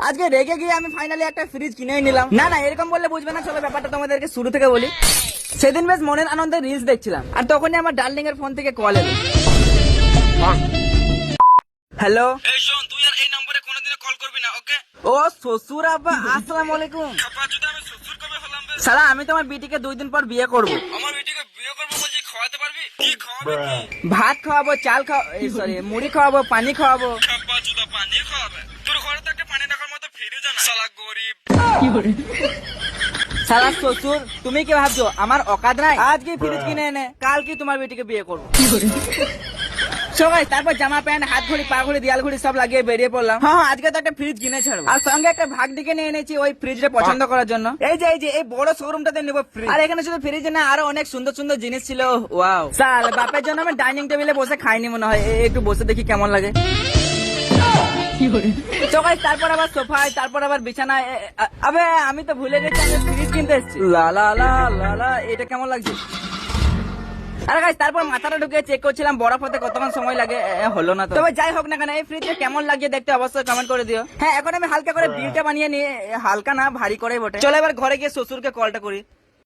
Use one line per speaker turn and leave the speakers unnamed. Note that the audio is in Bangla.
আজকে রেগে গিয়ে আমি ফাইনালি একটা ফ্রিজ কিনেই নিলাম। না না এরকম বললে বুঝবে না, চলো ব্যাপারটা তোমাদেরকে শুরু থেকে বলি। সেদিন বেশ মনের আনন্দে রিলস দেখছিলাম, আর তখনই আমার ডার্লিং এর ফোন থেকে কল এলো। হ্যালো,
এই শোন, তুই আর এই নম্বরে কোনোদিনও কল করবি না, ওকে?
ও শ্বশুর আব্বা, আসসালামু আলাইকুম।
আপা যদি আমি শ্বশুর কবে হলাম বে?
সালা, আমি তোমার বিটিকে 2 দিন পর বিয়ে করব।
আমার বেটিকে বিয়ে করবো বলছি, খাওয়াতে পারবি? কি খাওয়াবে কি?
ভাত খাওয়াবো, চাল সরি মুড়ি খাওয়াবো, পানি খাওয়াবো।
আপা যদি পানি খাওয়াবে, তোর ঘরে তো একটা পানি রাখার মতো ফ্রিজও না, শালা গরিব।
সালা শ্বশুর, তুমি কি ভাবছো আমার অকাত নাই? আজকে ফ্রিজ কিনে এনে কাল কি তোমার বেটিকে বিয়ে করবো। সবাই তারপর জামা প্যান্ট, হাত ঘড়ি, পা ঘড়ি, দিয়াল ঘড়ি সব লাগিয়ে বেরিয়ে পড়লাম। হ্যাঁ আজকে তো একটা ফ্রিজ কিনে ছাড়বো, আর সঙ্গে একটা ভাগ দিকে নিয়ে এনেছি ওই ফ্রিজটা পছন্দ করার জন্য। এই বড় শোরুমটাতে নেবো ফ্রিজ। আর এখানে শুধু ফ্রিজ না, আরো অনেক সুন্দর সুন্দর জিনিস ছিল। ওয়াও, সাল বাপের জন্য আমি ডাইনিং টেবিলে বসে খাইনি মনে হয়, একটু বসে দেখি কেমন লাগে। তারপর আবার সোফায়, তারপর আবার বিছানায়। আবে আমি তো ভুলে গেছি আমি ফ্রিজ কিনতে এসেছি। লা লা লা লা লা, এটা কেমন লাগছে? আরে গাইস, তারপর মাথাটা ঢুকে চেক করছিলাম বরফ হতে কতক্ষণ সময় লাগে, হলো না তো। তবে যাই হোক না কেন, এই ফ্রিজটা কেমন লাগছে দেখতে অবশ্যই কমেন্ট করে দিও। হ্যাঁ, এখন আমি হালকা করে বিলটা বানিয়ে নিয়ে, হালকা না ভারী করে বটে। চলো এবার ঘরে গিয়ে শ্বশুরকে কলটা করি।